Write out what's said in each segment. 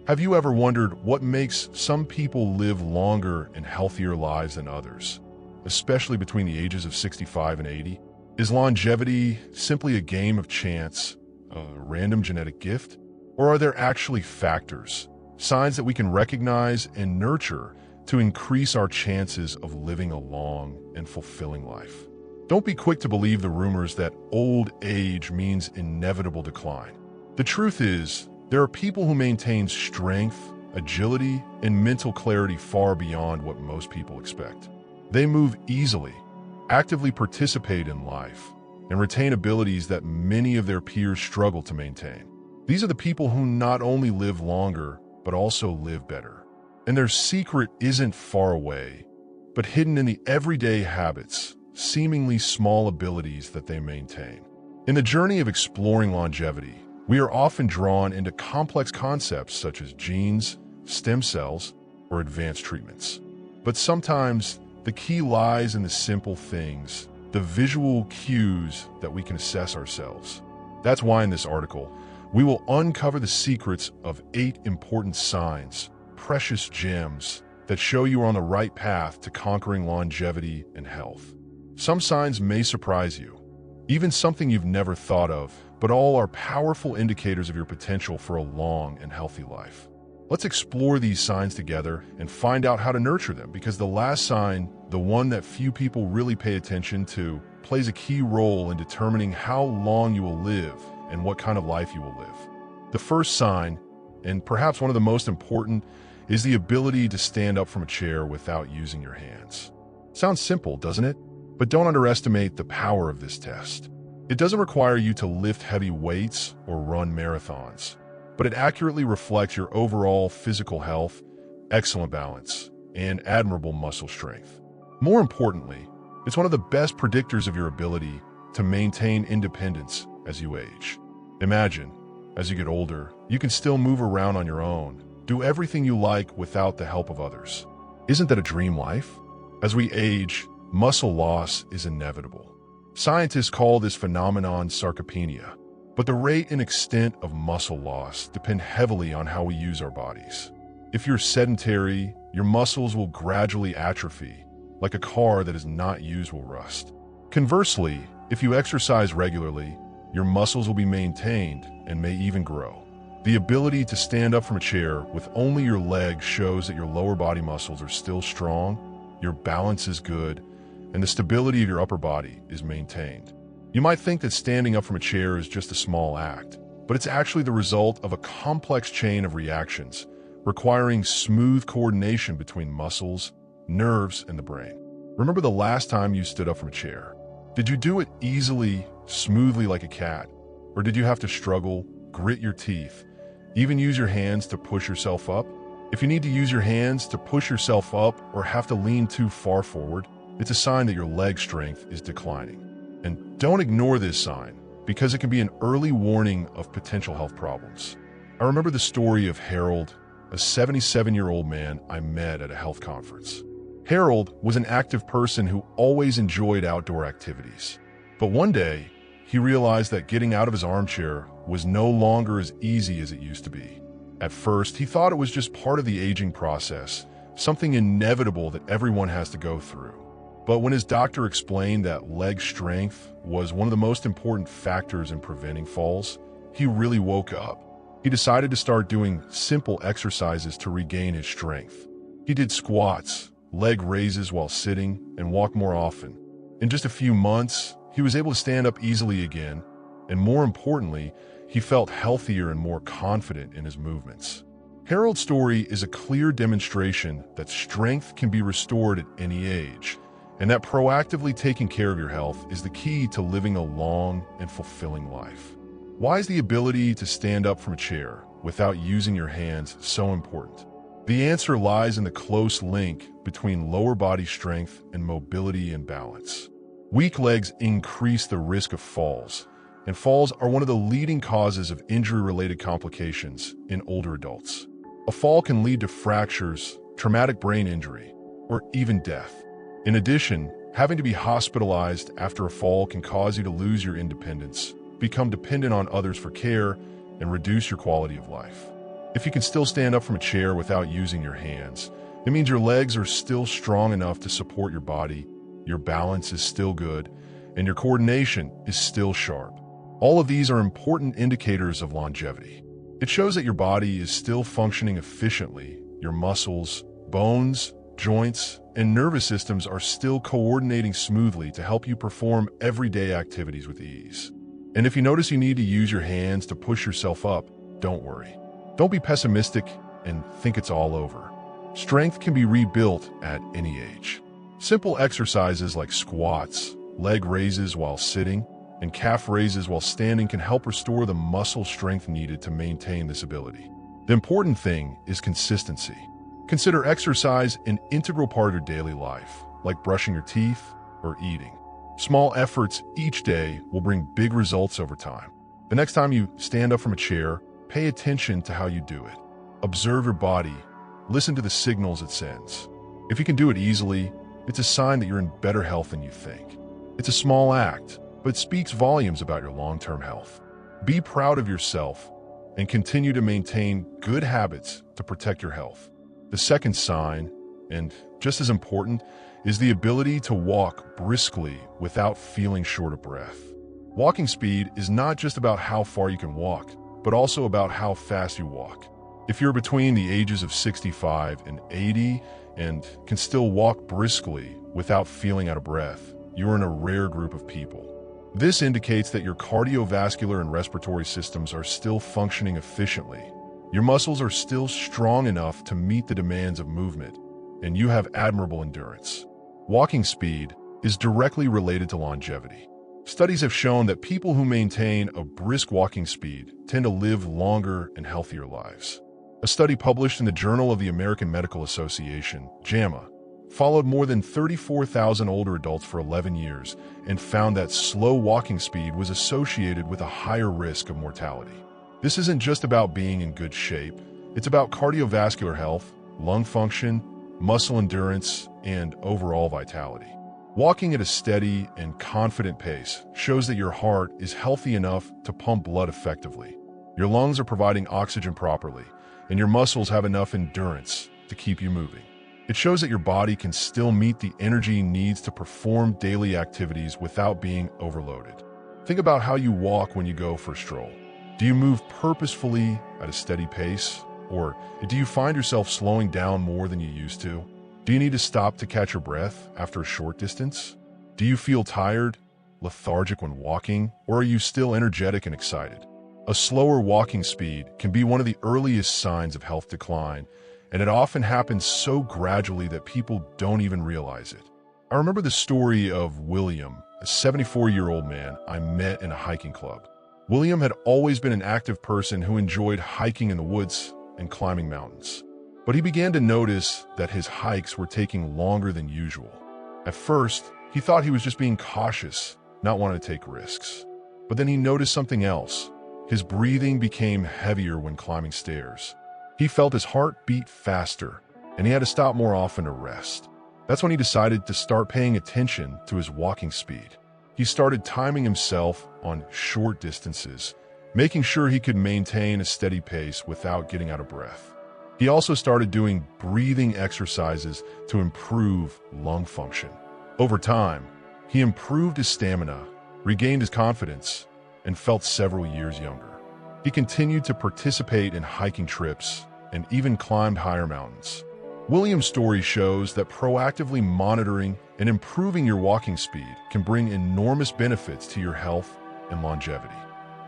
Have you ever wondered what makes some people live longer and healthier lives than others, especially between the ages of 65 and 80? Is longevity simply a game of chance, a random genetic gift? Or are there actually factors, signs that we can recognize and nurture to increase our chances of living a long and fulfilling life? Don't be quick to believe the rumors that old age means inevitable decline. The truth is, there are people who maintain strength, agility, and mental clarity far beyond what most people expect. They move easily, actively participate in life, and retain abilities that many of their peers struggle to maintain. These are the people who not only live longer, but also live better. And their secret isn't far away, but hidden in the everyday habits, seemingly small abilities that they maintain. In the journey of exploring longevity, we are often drawn into complex concepts such as genes, stem cells, or advanced treatments. But sometimes the key lies in the simple things, the visual cues that we can assess ourselves. That's why in this article, we will uncover the secrets of 8 important signs, precious gems, that show you are on the right path to conquering longevity and health. Some signs may surprise you, even something you've never thought of, but all are powerful indicators of your potential for a long and healthy life. Let's explore these signs together and find out how to nurture them, because the last sign, the one that few people really pay attention to, plays a key role in determining how long you will live and what kind of life you will live. The first sign, and perhaps one of the most important, is the ability to stand up from a chair without using your hands. Sounds simple, doesn't it? But don't underestimate the power of this test. It doesn't require you to lift heavy weights or run marathons, but it accurately reflects your overall physical health, excellent balance, and admirable muscle strength. More importantly, it's one of the best predictors of your ability to maintain independence as you age. Imagine, as you get older, you can still move around on your own, do everything you like without the help of others. Isn't that a dream life? As we age, muscle loss is inevitable. Scientists call this phenomenon sarcopenia, but the rate and extent of muscle loss depend heavily on how we use our bodies. If you're sedentary, your muscles will gradually atrophy, like a car that is not used will rust. Conversely, if you exercise regularly, your muscles will be maintained and may even grow. The ability to stand up from a chair with only your legs shows that your lower body muscles are still strong, your balance is good, and the stability of your upper body is maintained. You might think that standing up from a chair is just a small act, but it's actually the result of a complex chain of reactions requiring smooth coordination between muscles, nerves, and the brain. Remember the last time you stood up from a chair? Did you do it easily, smoothly like a cat? Or did you have to struggle, grit your teeth, even use your hands to push yourself up? If you need to use your hands to push yourself up or have to lean too far forward, it's a sign that your leg strength is declining. And don't ignore this sign, because it can be an early warning of potential health problems. I remember the story of Harold, a 77-year-old man I met at a health conference. Harold was an active person who always enjoyed outdoor activities. But one day, he realized that getting out of his armchair was no longer as easy as it used to be. At first, he thought it was just part of the aging process, something inevitable that everyone has to go through. But when his doctor explained that leg strength was one of the most important factors in preventing falls, he really woke up. He decided to start doing simple exercises to regain his strength. He did squats, leg raises while sitting, and walked more often. In just a few months, he was able to stand up easily again, and more importantly, he felt healthier and more confident in his movements. Harold's story is a clear demonstration that strength can be restored at any age, and that proactively taking care of your health is the key to living a long and fulfilling life. Why is the ability to stand up from a chair without using your hands so important? The answer lies in the close link between lower body strength and mobility and balance. Weak legs increase the risk of falls, and falls are one of the leading causes of injury-related complications in older adults. A fall can lead to fractures, traumatic brain injury, or even death. In addition, having to be hospitalized after a fall can cause you to lose your independence, become dependent on others for care, and reduce your quality of life. If you can still stand up from a chair without using your hands, it means your legs are still strong enough to support your body, your balance is still good, and your coordination is still sharp. All of these are important indicators of longevity. It shows that your body is still functioning efficiently, your muscles, bones, joints, and nervous systems are still coordinating smoothly to help you perform everyday activities with ease. And if you notice you need to use your hands to push yourself up, don't worry. Don't be pessimistic and think it's all over. Strength can be rebuilt at any age. Simple exercises like squats, leg raises while sitting, and calf raises while standing can help restore the muscle strength needed to maintain this ability. The important thing is consistency. Consider exercise an integral part of your daily life, like brushing your teeth or eating. Small efforts each day will bring big results over time. The next time you stand up from a chair, pay attention to how you do it. Observe your body. Listen to the signals it sends. If you can do it easily, it's a sign that you're in better health than you think. It's a small act, but it speaks volumes about your long-term health. Be proud of yourself and continue to maintain good habits to protect your health. The second sign, and just as important, is the ability to walk briskly without feeling short of breath. Walking speed is not just about how far you can walk, but also about how fast you walk. If you're between the ages of 65 and 80 and can still walk briskly without feeling out of breath, you're in a rare group of people. This indicates that your cardiovascular and respiratory systems are still functioning efficiently. Your muscles are still strong enough to meet the demands of movement, and you have admirable endurance. Walking speed is directly related to longevity. Studies have shown that people who maintain a brisk walking speed tend to live longer and healthier lives. A study published in the Journal of the American Medical Association, JAMA, followed more than 34,000 older adults for 11 years and found that slow walking speed was associated with a higher risk of mortality. This isn't just about being in good shape, it's about cardiovascular health, lung function, muscle endurance, and overall vitality. Walking at a steady and confident pace shows that your heart is healthy enough to pump blood effectively. Your lungs are providing oxygen properly, and your muscles have enough endurance to keep you moving. It shows that your body can still meet the energy it needs to perform daily activities without being overloaded. Think about how you walk when you go for a stroll. Do you move purposefully at a steady pace, or do you find yourself slowing down more than you used to? Do you need to stop to catch your breath after a short distance? Do you feel tired, lethargic when walking, or are you still energetic and excited? A slower walking speed can be one of the earliest signs of health decline, and it often happens so gradually that people don't even realize it. I remember the story of William, a 74-year-old man I met in a hiking club. William had always been an active person who enjoyed hiking in the woods and climbing mountains. But he began to notice that his hikes were taking longer than usual. At first, he thought he was just being cautious, not wanting to take risks. But then he noticed something else. His breathing became heavier when climbing stairs. He felt his heart beat faster, and he had to stop more often to rest. That's when he decided to start paying attention to his walking speed. He started timing himself on short distances, making sure he could maintain a steady pace without getting out of breath. He also started doing breathing exercises to improve lung function. Over time, he improved his stamina, regained his confidence, and felt several years younger. He continued to participate in hiking trips and even climbed higher mountains. William's story shows that proactively monitoring and improving your walking speed can bring enormous benefits to your health and longevity.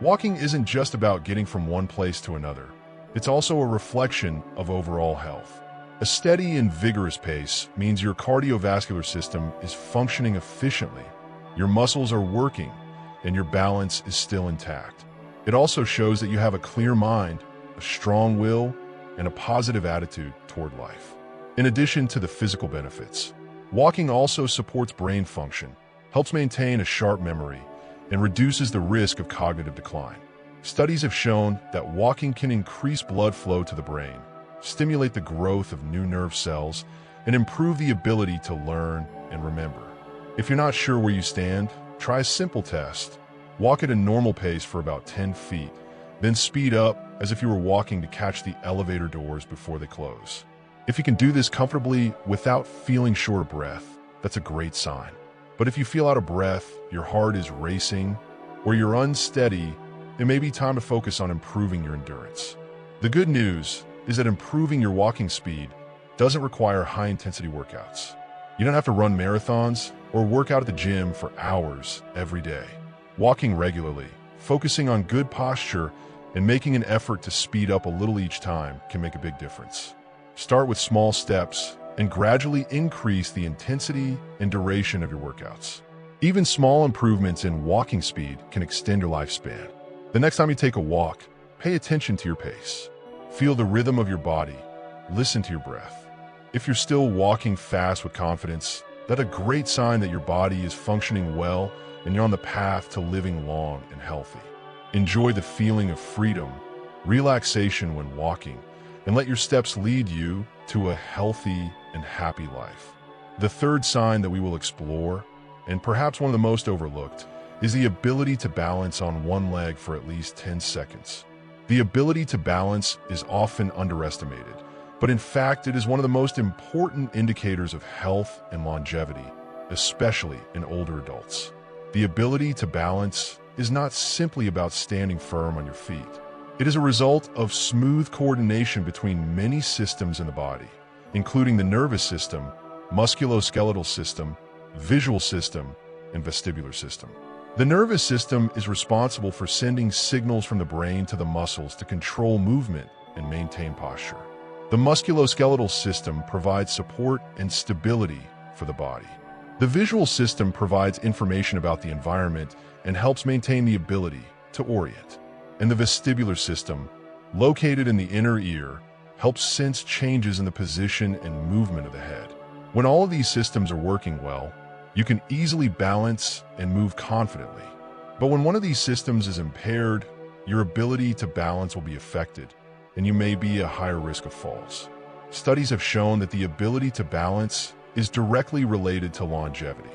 Walking isn't just about getting from one place to another. It's also a reflection of overall health. A steady and vigorous pace means your cardiovascular system is functioning efficiently, your muscles are working, and your balance is still intact. It also shows that you have a clear mind, a strong will, and a positive attitude toward life. In addition to the physical benefits, walking also supports brain function, helps maintain a sharp memory, and reduces the risk of cognitive decline. Studies have shown that walking can increase blood flow to the brain, stimulate the growth of new nerve cells, and improve the ability to learn and remember. If you're not sure where you stand, try a simple test. Walk at a normal pace for about 10 feet, Then speed up as if you were walking to catch the elevator doors before they close. If you can do this comfortably without feeling short of breath, that's a great sign. But if you feel out of breath, your heart is racing, or you're unsteady, it may be time to focus on improving your endurance. The good news is that improving your walking speed doesn't require high-intensity workouts. You don't have to run marathons or work out at the gym for hours every day. Walking regularly, focusing on good posture, and making an effort to speed up a little each time can make a big difference. Start with small steps and gradually increase the intensity and duration of your workouts. Even small improvements in walking speed can extend your lifespan. The next time you take a walk, pay attention to your pace. Feel the rhythm of your body. Listen to your breath. If you're still walking fast with confidence, that's a great sign that your body is functioning well and you're on the path to living long and healthy. Enjoy the feeling of freedom, relaxation when walking, and let your steps lead you to a healthy and happy life. The third sign that we will explore, and perhaps one of the most overlooked, is the ability to balance on one leg for at least 10 seconds. The ability to balance is often underestimated, but in fact, it is one of the most important indicators of health and longevity, especially in older adults. The ability to balance is not simply about standing firm on your feet. It is a result of smooth coordination between many systems in the body, including the nervous system, musculoskeletal system, visual system, and vestibular system. The nervous system is responsible for sending signals from the brain to the muscles to control movement and maintain posture. The musculoskeletal system provides support and stability for the body. The visual system provides information about the environment and helps maintain the ability to orient. And the vestibular system, located in the inner ear, helps sense changes in the position and movement of the head. When all of these systems are working well, you can easily balance and move confidently. But when one of these systems is impaired, your ability to balance will be affected, and you may be at higher risk of falls. Studies have shown that the ability to balance is directly related to longevity.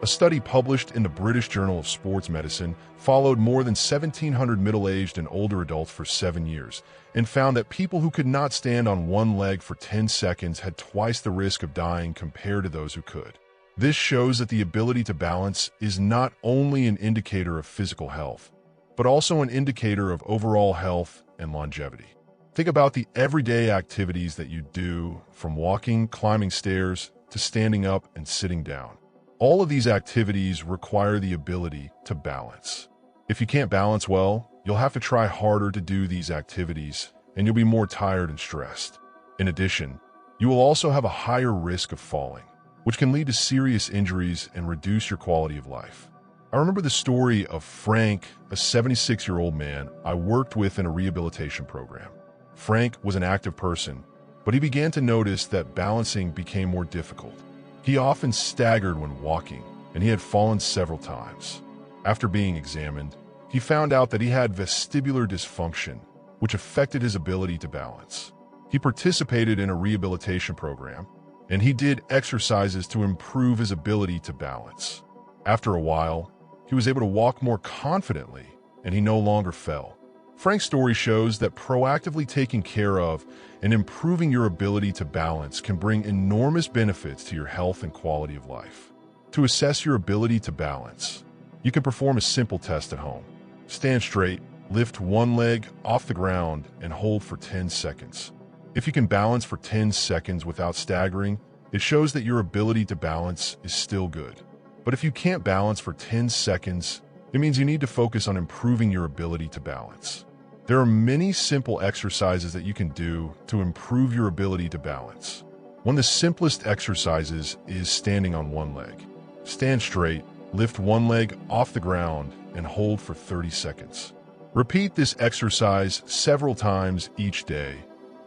A study published in the British Journal of Sports Medicine followed more than 1,700 middle-aged and older adults for 7 years and found that people who could not stand on one leg for 10 seconds had twice the risk of dying compared to those who could. This shows that the ability to balance is not only an indicator of physical health, but also an indicator of overall health and longevity. Think about the everyday activities that you do, from walking, climbing stairs, to standing up and sitting down. All of these activities require the ability to balance. If you can't balance well, you'll have to try harder to do these activities, and you'll be more tired and stressed. In addition, you will also have a higher risk of falling, which can lead to serious injuries and reduce your quality of life. I remember the story of Frank, a 76-year-old man I worked with in a rehabilitation program. Frank was an active person, but he began to notice that balancing became more difficult. He often staggered when walking, and he had fallen several times. After being examined, he found out that he had vestibular dysfunction, which affected his ability to balance. He participated in a rehabilitation program, and he did exercises to improve his ability to balance. After a while, he was able to walk more confidently, and he no longer fell. Frank's story shows that proactively taking care of and improving your ability to balance can bring enormous benefits to your health and quality of life. To assess your ability to balance, you can perform a simple test at home. Stand straight, lift one leg off the ground, and hold for 10 seconds. If you can balance for 10 seconds without staggering, it shows that your ability to balance is still good. But if you can't balance for 10 seconds, it means you need to focus on improving your ability to balance. There are many simple exercises that you can do to improve your ability to balance. One of the simplest exercises is standing on one leg. Stand straight, lift one leg off the ground, and hold for 30 seconds. Repeat this exercise several times each day,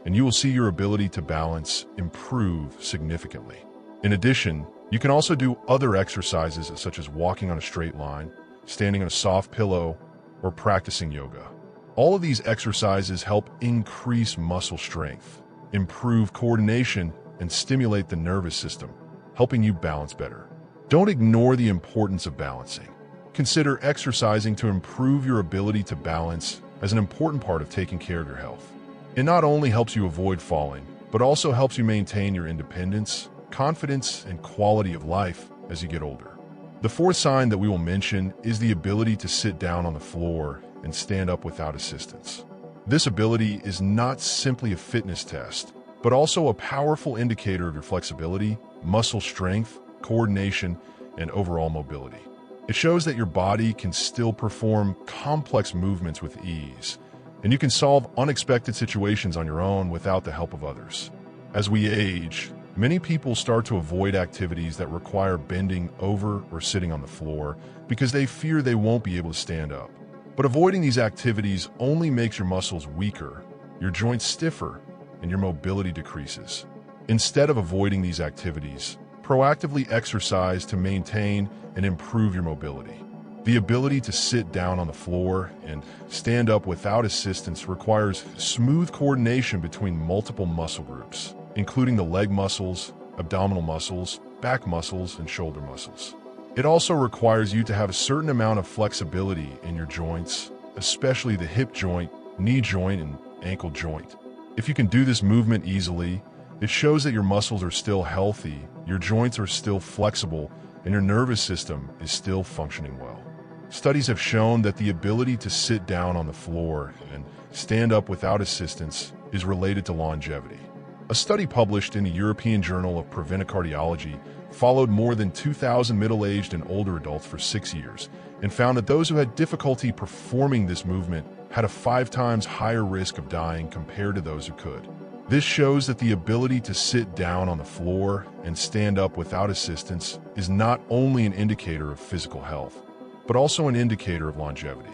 and you will see your ability to balance improve significantly. In addition, you can also do other exercises such as walking on a straight line, standing on a soft pillow, or practicing yoga. All of these exercises help increase muscle strength, improve coordination, and stimulate the nervous system, helping you balance better. Don't ignore the importance of balancing. Consider exercising to improve your ability to balance as an important part of taking care of your health. It not only helps you avoid falling, but also helps you maintain your independence, confidence, and quality of life as you get older. The fourth sign that we will mention is the ability to sit down on the floor and stand up without assistance. This ability is not simply a fitness test, but also a powerful indicator of your flexibility, muscle strength, coordination, and overall mobility. It shows that your body can still perform complex movements with ease, and you can solve unexpected situations on your own without the help of others. As we age, many people start to avoid activities that require bending over or sitting on the floor because they fear they won't be able to stand up. But avoiding these activities only makes your muscles weaker, your joints stiffer, and your mobility decreases. Instead of avoiding these activities, proactively exercise to maintain and improve your mobility. The ability to sit down on the floor and stand up without assistance requires smooth coordination between multiple muscle groups, including the leg muscles, abdominal muscles, back muscles, and shoulder muscles. It also requires you to have a certain amount of flexibility in your joints, especially the hip joint, knee joint, and ankle joint. If you can do this movement easily, it shows that your muscles are still healthy, your joints are still flexible, and your nervous system is still functioning well. Studies have shown that the ability to sit down on the floor and stand up without assistance is related to longevity. A study published in the European Journal of Preventive Cardiology followed more than 2,000 middle-aged and older adults for 6 years and found that those who had difficulty performing this movement had a 5 times higher risk of dying compared to those who could. This shows that the ability to sit down on the floor and stand up without assistance is not only an indicator of physical health, but also an indicator of longevity.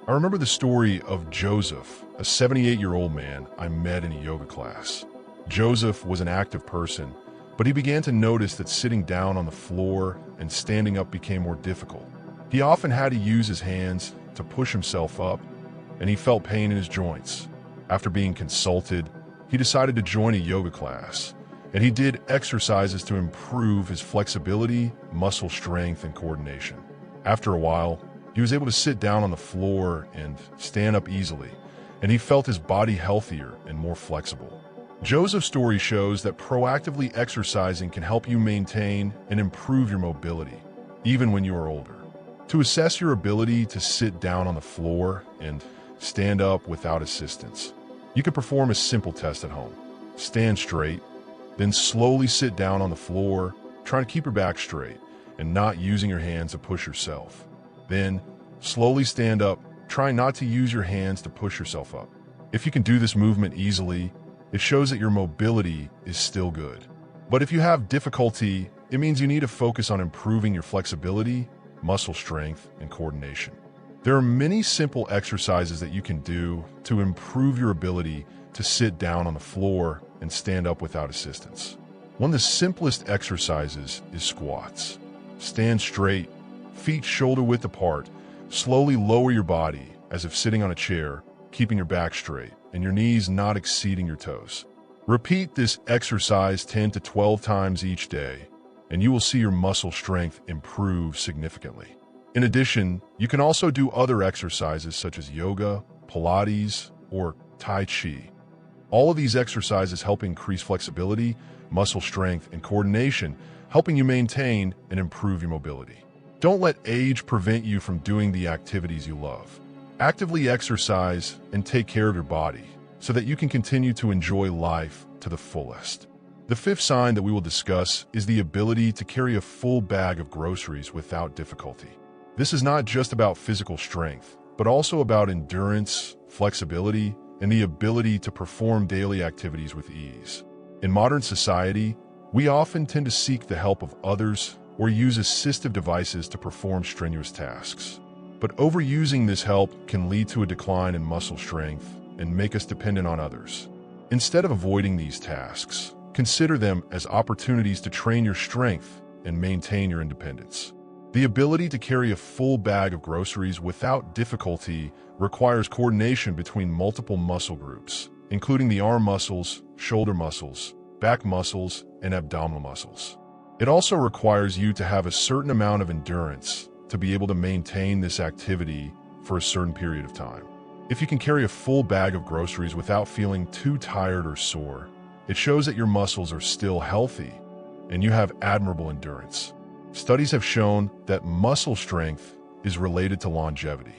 I remember the story of Joseph, a 78-year-old man I met in a yoga class. Joseph was an active person, but he began to notice that sitting down on the floor and standing up became more difficult. He often had to use his hands to push himself up, and he felt pain in his joints. After being consulted, he decided to join a yoga class, and he did exercises to improve his flexibility, muscle strength, and coordination. After a while, he was able to sit down on the floor and stand up easily, and he felt his body healthier and more flexible. Joseph's story shows that proactively exercising can help you maintain and improve your mobility, even when you are older. To assess your ability to sit down on the floor and stand up without assistance, you can perform a simple test at home. Stand straight, then slowly sit down on the floor, trying to keep your back straight and not using your hands to push yourself. Then, slowly stand up, trying not to use your hands to push yourself up. If you can do this movement easily, it shows that your mobility is still good. But if you have difficulty, it means you need to focus on improving your flexibility, muscle strength, and coordination. There are many simple exercises that you can do to improve your ability to sit down on the floor and stand up without assistance. One of the simplest exercises is squats. Stand straight, feet shoulder-width apart. Slowly lower your body as if sitting on a chair, keeping your back straight and your knees not exceeding your toes. Repeat this exercise 10 to 12 times each day, and you will see your muscle strength improve significantly. In addition, you can also do other exercises such as yoga, Pilates, or Tai Chi. All of these exercises help increase flexibility, muscle strength, and coordination, helping you maintain and improve your mobility. Don't let age prevent you from doing the activities you love. Actively exercise and take care of your body so that you can continue to enjoy life to the fullest. The fifth sign that we will discuss is the ability to carry a full bag of groceries without difficulty. This is not just about physical strength, but also about endurance, flexibility, and the ability to perform daily activities with ease. In modern society, we often tend to seek the help of others or use assistive devices to perform strenuous tasks. But overusing this help can lead to a decline in muscle strength and make us dependent on others. Instead of avoiding these tasks, consider them as opportunities to train your strength and maintain your independence. The ability to carry a full bag of groceries without difficulty requires coordination between multiple muscle groups, including the arm muscles, shoulder muscles, back muscles, and abdominal muscles. It also requires you to have a certain amount of endurance to be able to maintain this activity for a certain period of time. If you can carry a full bag of groceries without feeling too tired or sore, it shows that your muscles are still healthy and you have admirable endurance. Studies have shown that muscle strength is related to longevity.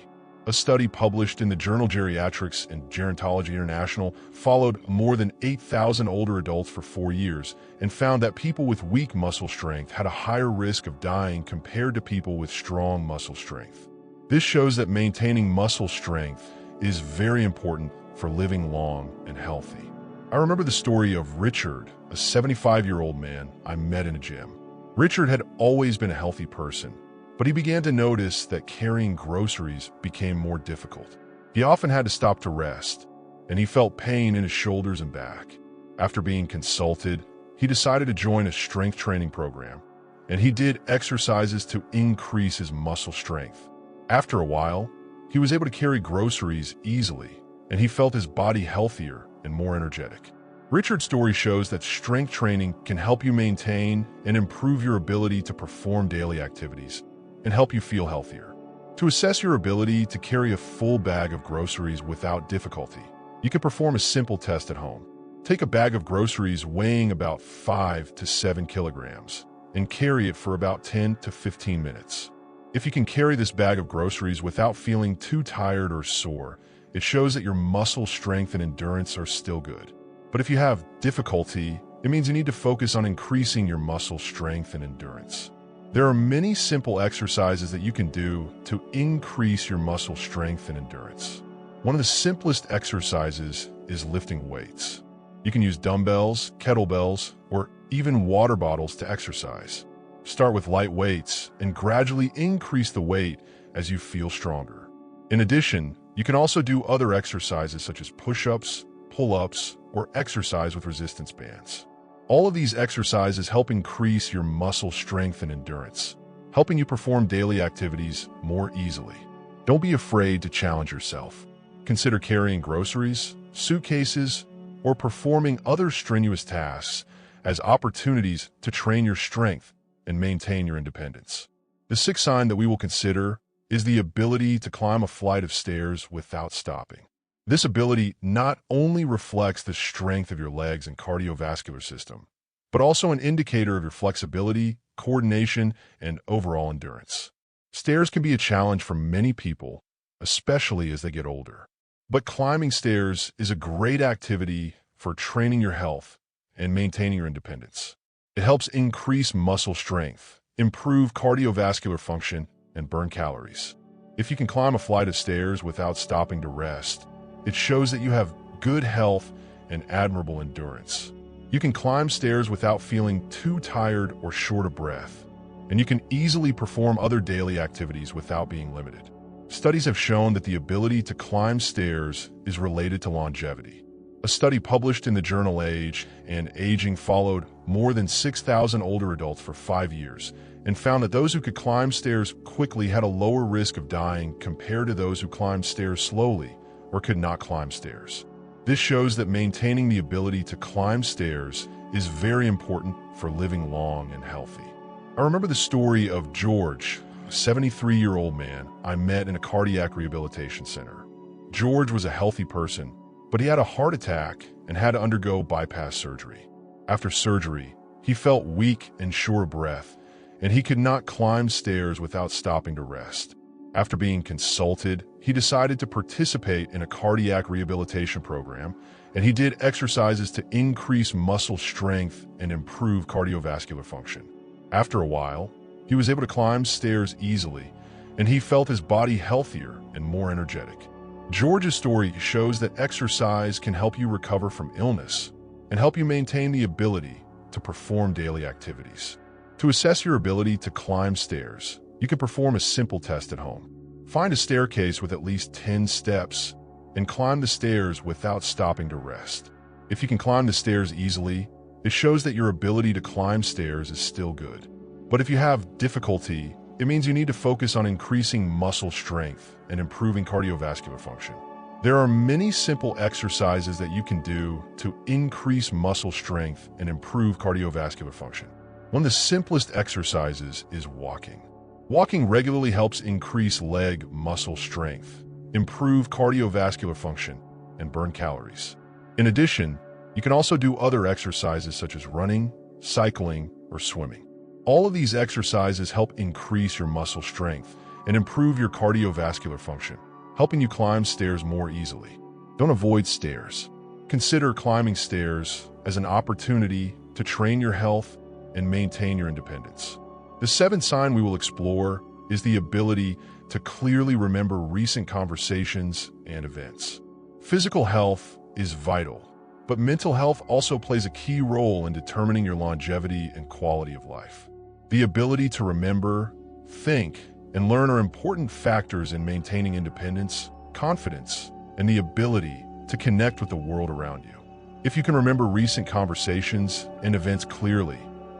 A study published in the journal Geriatrics and Gerontology International followed more than 8,000 older adults for 4 years and found that people with weak muscle strength had a higher risk of dying compared to people with strong muscle strength. This shows that maintaining muscle strength is very important for living long and healthy. I remember the story of Richard, a 75-year-old man I met in a gym. Richard had always been a healthy person, but he began to notice that carrying groceries became more difficult. He often had to stop to rest, and he felt pain in his shoulders and back. After being consulted, he decided to join a strength training program, and he did exercises to increase his muscle strength. After a while, he was able to carry groceries easily, and he felt his body healthier and more energetic. Richard's story shows that strength training can help you maintain and improve your ability to perform daily activities and help you feel healthier. To assess your ability to carry a full bag of groceries without difficulty, you can perform a simple test at home. Take a bag of groceries weighing about 5 to 7 kilograms and carry it for about 10 to 15 minutes. If you can carry this bag of groceries without feeling too tired or sore, it shows that your muscle strength and endurance are still good. But if you have difficulty, it means you need to focus on increasing your muscle strength and endurance. There are many simple exercises that you can do to increase your muscle strength and endurance. One of the simplest exercises is lifting weights. You can use dumbbells, kettlebells, or even water bottles to exercise. Start with light weights and gradually increase the weight as you feel stronger. In addition, you can also do other exercises such as push-ups, pull-ups, or exercise with resistance bands. All of these exercises help increase your muscle strength and endurance, helping you perform daily activities more easily. Don't be afraid to challenge yourself. Consider carrying groceries, suitcases, or performing other strenuous tasks as opportunities to train your strength and maintain your independence. The sixth sign that we will consider is the ability to climb a flight of stairs without stopping. This ability not only reflects the strength of your legs and cardiovascular system, but also an indicator of your flexibility, coordination, and overall endurance. Stairs can be a challenge for many people, especially as they get older. But climbing stairs is a great activity for training your health and maintaining your independence. It helps increase muscle strength, improve cardiovascular function, and burn calories. If you can climb a flight of stairs without stopping to rest, it shows that you have good health and admirable endurance. You can climb stairs without feeling too tired or short of breath, and you can easily perform other daily activities without being limited. Studies have shown that the ability to climb stairs is related to longevity. A study published in the journal Age and Aging followed more than 6,000 older adults for 5 years and found that those who could climb stairs quickly had a lower risk of dying compared to those who climbed stairs slowly or could not climb stairs. This shows that maintaining the ability to climb stairs is very important for living long and healthy. I remember the story of George, a 73-year-old man I met in a cardiac rehabilitation center. George was a healthy person, but he had a heart attack and had to undergo bypass surgery. After surgery, he felt weak and short of breath, and he could not climb stairs without stopping to rest. After being consulted, he decided to participate in a cardiac rehabilitation program, and he did exercises to increase muscle strength and improve cardiovascular function. After a while, he was able to climb stairs easily, and he felt his body healthier and more energetic. George's story shows that exercise can help you recover from illness and help you maintain the ability to perform daily activities. To assess your ability to climb stairs, you can perform a simple test at home. Find a staircase with at least 10 steps and climb the stairs without stopping to rest. If you can climb the stairs easily, it shows that your ability to climb stairs is still good. But if you have difficulty, it means you need to focus on increasing muscle strength and improving cardiovascular function. There are many simple exercises that you can do to increase muscle strength and improve cardiovascular function. One of the simplest exercises is walking. Walking regularly helps increase leg muscle strength improve cardiovascular function, and burn calories. In addition, you can also do other exercises such as running, cycling, or swimming. All of these exercises help increase your muscle strength and improve your cardiovascular function, helping you climb stairs more easily. Don't avoid stairs. Consider climbing stairs as an opportunity to train your health and maintain your independence. The seventh sign we will explore is the ability to clearly remember recent conversations and events. Physical health is vital, but mental health also plays a key role in determining your longevity and quality of life. The ability to remember, think, and learn are important factors in maintaining independence, confidence, and the ability to connect with the world around you. If you can remember recent conversations and events clearly,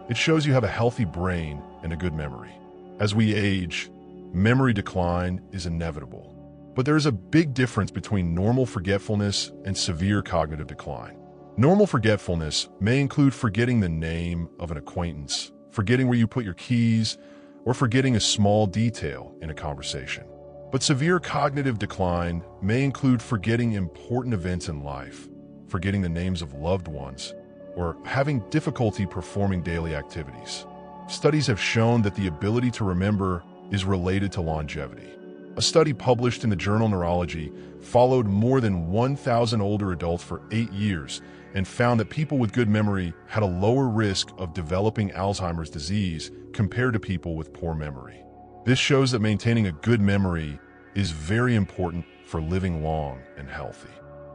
it shows you have a healthy brain and a good memory. As we age, memory decline is inevitable. But there is a big difference between normal forgetfulness and severe cognitive decline. Normal forgetfulness may include forgetting the name of an acquaintance, forgetting where you put your keys, or forgetting a small detail in a conversation. But severe cognitive decline may include forgetting important events in life, forgetting the names of loved ones, or having difficulty performing daily activities. Studies have shown that the ability to remember is related to longevity. A study published in the journal Neurology followed more than 1,000 older adults for 8 years and found that people with good memory had a lower risk of developing Alzheimer's disease compared to people with poor memory. This shows that maintaining a good memory is very important for living long and healthy.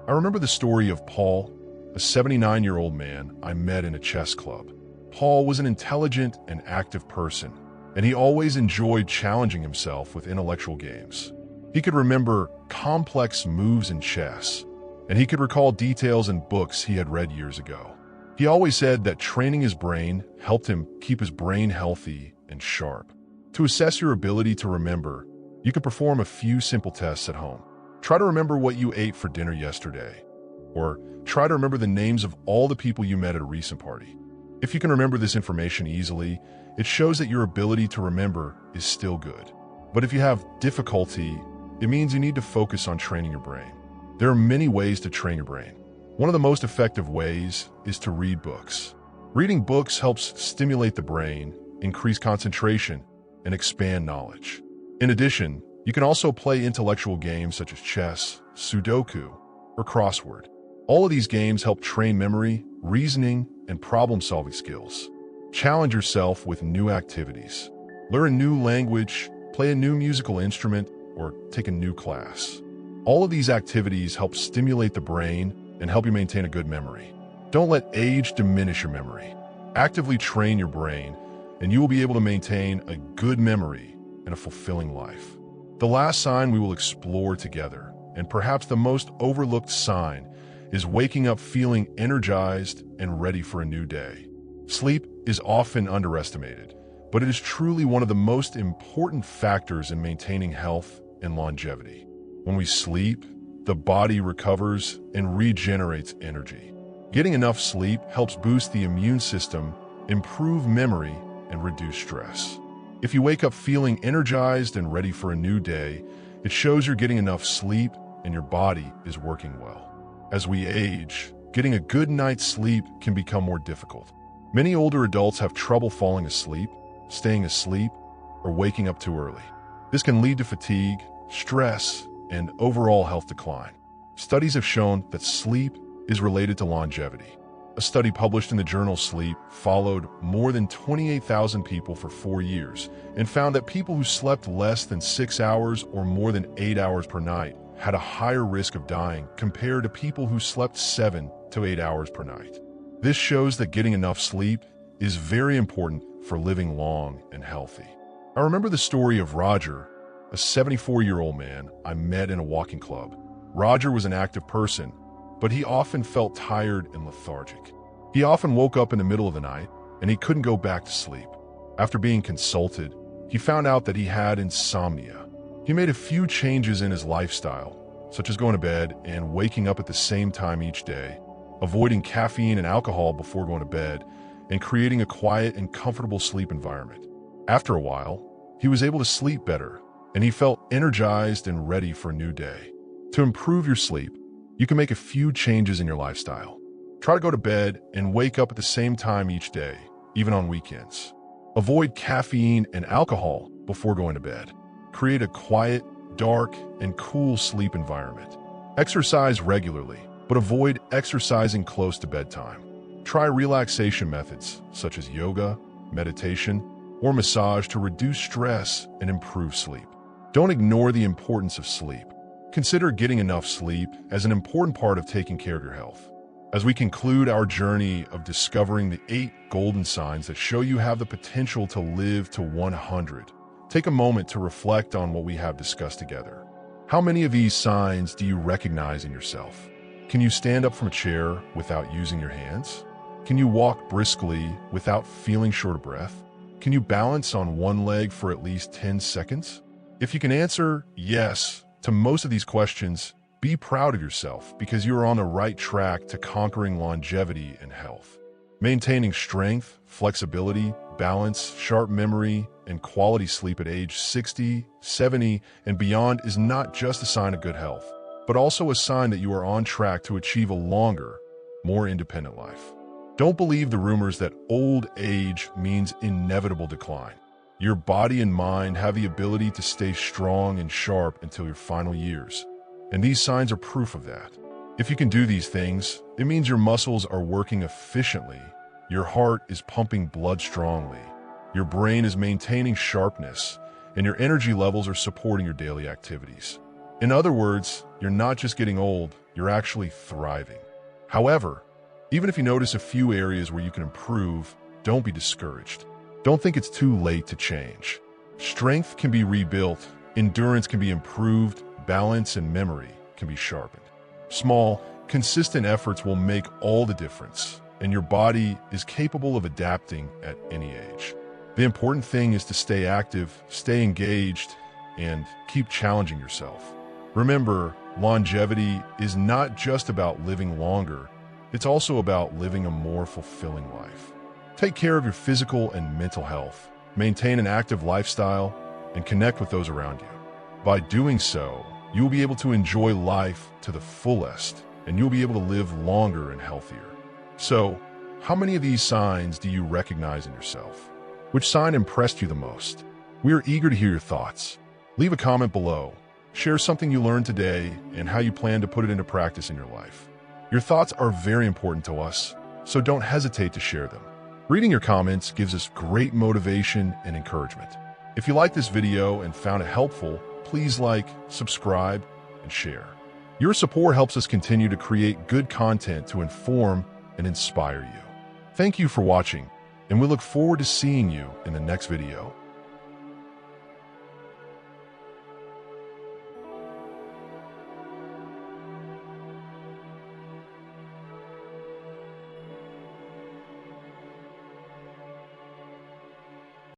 I remember the story of Paul, a 79-year-old man I met in a chess club. Paul was an intelligent and active person, and he always enjoyed challenging himself with intellectual games. He could remember complex moves in chess, and he could recall details in books he had read years ago. He always said that training his brain helped him keep his brain healthy and sharp. To assess your ability to remember, you can perform a few simple tests at home. Try to remember what you ate for dinner yesterday, or try to remember the names of all the people you met at a recent party. If you can remember this information easily, it shows that your ability to remember is still good. But if you have difficulty, it means you need to focus on training your brain. There are many ways to train your brain. One of the most effective ways is to read books. Reading books helps stimulate the brain, increase concentration, and expand knowledge. In addition, you can also play intellectual games such as chess, Sudoku, or crossword. All of these games help train memory, reasoning, and problem-solving skills. Challenge yourself with new activities. Learn a new language, play a new musical instrument, or take a new class. All of these activities help stimulate the brain and help you maintain a good memory. Don't let age diminish your memory. Actively train your brain, and you will be able to maintain a good memory and a fulfilling life. The last sign we will explore together, and perhaps the most overlooked sign, is waking up feeling energized and ready for a new day. Sleep is often underestimated, but it is truly one of the most important factors in maintaining health and longevity. When we sleep, the body recovers and regenerates energy. Getting enough sleep helps boost the immune system, improve memory, and reduce stress. If you wake up feeling energized and ready for a new day, it shows you're getting enough sleep and your body is working well. As we age, getting a good night's sleep can become more difficult. Many older adults have trouble falling asleep, staying asleep, or waking up too early. This can lead to fatigue, stress, and overall health decline. Studies have shown that sleep is related to longevity. A study published in the journal Sleep followed more than 28,000 people for 4 years and found that people who slept less than 6 hours or more than 8 hours per night had a higher risk of dying compared to people who slept 7 to 8 hours per night. This shows that getting enough sleep is very important for living long and healthy. I remember the story of Roger, a 74-year-old man I met in a walking club. Roger was an active person, but he often felt tired and lethargic. He often woke up in the middle of the night, and he couldn't go back to sleep. After being consulted, he found out that he had insomnia. He made a few changes in his lifestyle, such as going to bed and waking up at the same time each day, avoiding caffeine and alcohol before going to bed, and creating a quiet and comfortable sleep environment. After a while, he was able to sleep better, and he felt energized and ready for a new day. To improve your sleep, you can make a few changes in your lifestyle. Try to go to bed and wake up at the same time each day, even on weekends. Avoid caffeine and alcohol before going to bed. Create a quiet, dark, and cool sleep environment. Exercise regularly, but avoid exercising close to bedtime. Try relaxation methods such as yoga, meditation, or massage to reduce stress and improve sleep. Don't ignore the importance of sleep. Consider getting enough sleep as an important part of taking care of your health. As we conclude our journey of discovering the 8 golden signs that show you have the potential to live to 100, take a moment to reflect on what we have discussed together. How many of these signs do you recognize in yourself? Can you stand up from a chair without using your hands? Can you walk briskly without feeling short of breath? Can you balance on one leg for at least 10 seconds? If you can answer yes to most of these questions, be proud of yourself because you are on the right track to conquering longevity and health. Maintaining strength, flexibility, balance, sharp memory, and quality sleep at age 60, 70, and beyond is not just a sign of good health, but also a sign that you are on track to achieve a longer, more independent life. Don't believe the rumors that old age means inevitable decline. Your body and mind have the ability to stay strong and sharp until your final years, and these signs are proof of that. If you can do these things, it means your muscles are working efficiently, your heart is pumping blood strongly, your brain is maintaining sharpness, and your energy levels are supporting your daily activities. In other words, you're not just getting old, you're actually thriving. However, even if you notice a few areas where you can improve, don't be discouraged. Don't think it's too late to change. Strength can be rebuilt, endurance can be improved, balance and memory can be sharpened. Small, consistent efforts will make all the difference, and your body is capable of adapting at any age. The important thing is to stay active, stay engaged, and keep challenging yourself. Remember, longevity is not just about living longer, it's also about living a more fulfilling life. Take care of your physical and mental health, maintain an active lifestyle, and connect with those around you. By doing so, you will be able to enjoy life to the fullest, and you'll be able to live longer and healthier. So, how many of these signs do you recognize in yourself? Which sign impressed you the most? We are eager to hear your thoughts. Leave a comment below. Share something you learned today and how you plan to put it into practice in your life. Your thoughts are very important to us, so don't hesitate to share them. Reading your comments gives us great motivation and encouragement. If you liked this video and found it helpful, please like, subscribe, and share. Your support helps us continue to create good content to inform and inspire you. Thank you for watching, and we look forward to seeing you in the next video.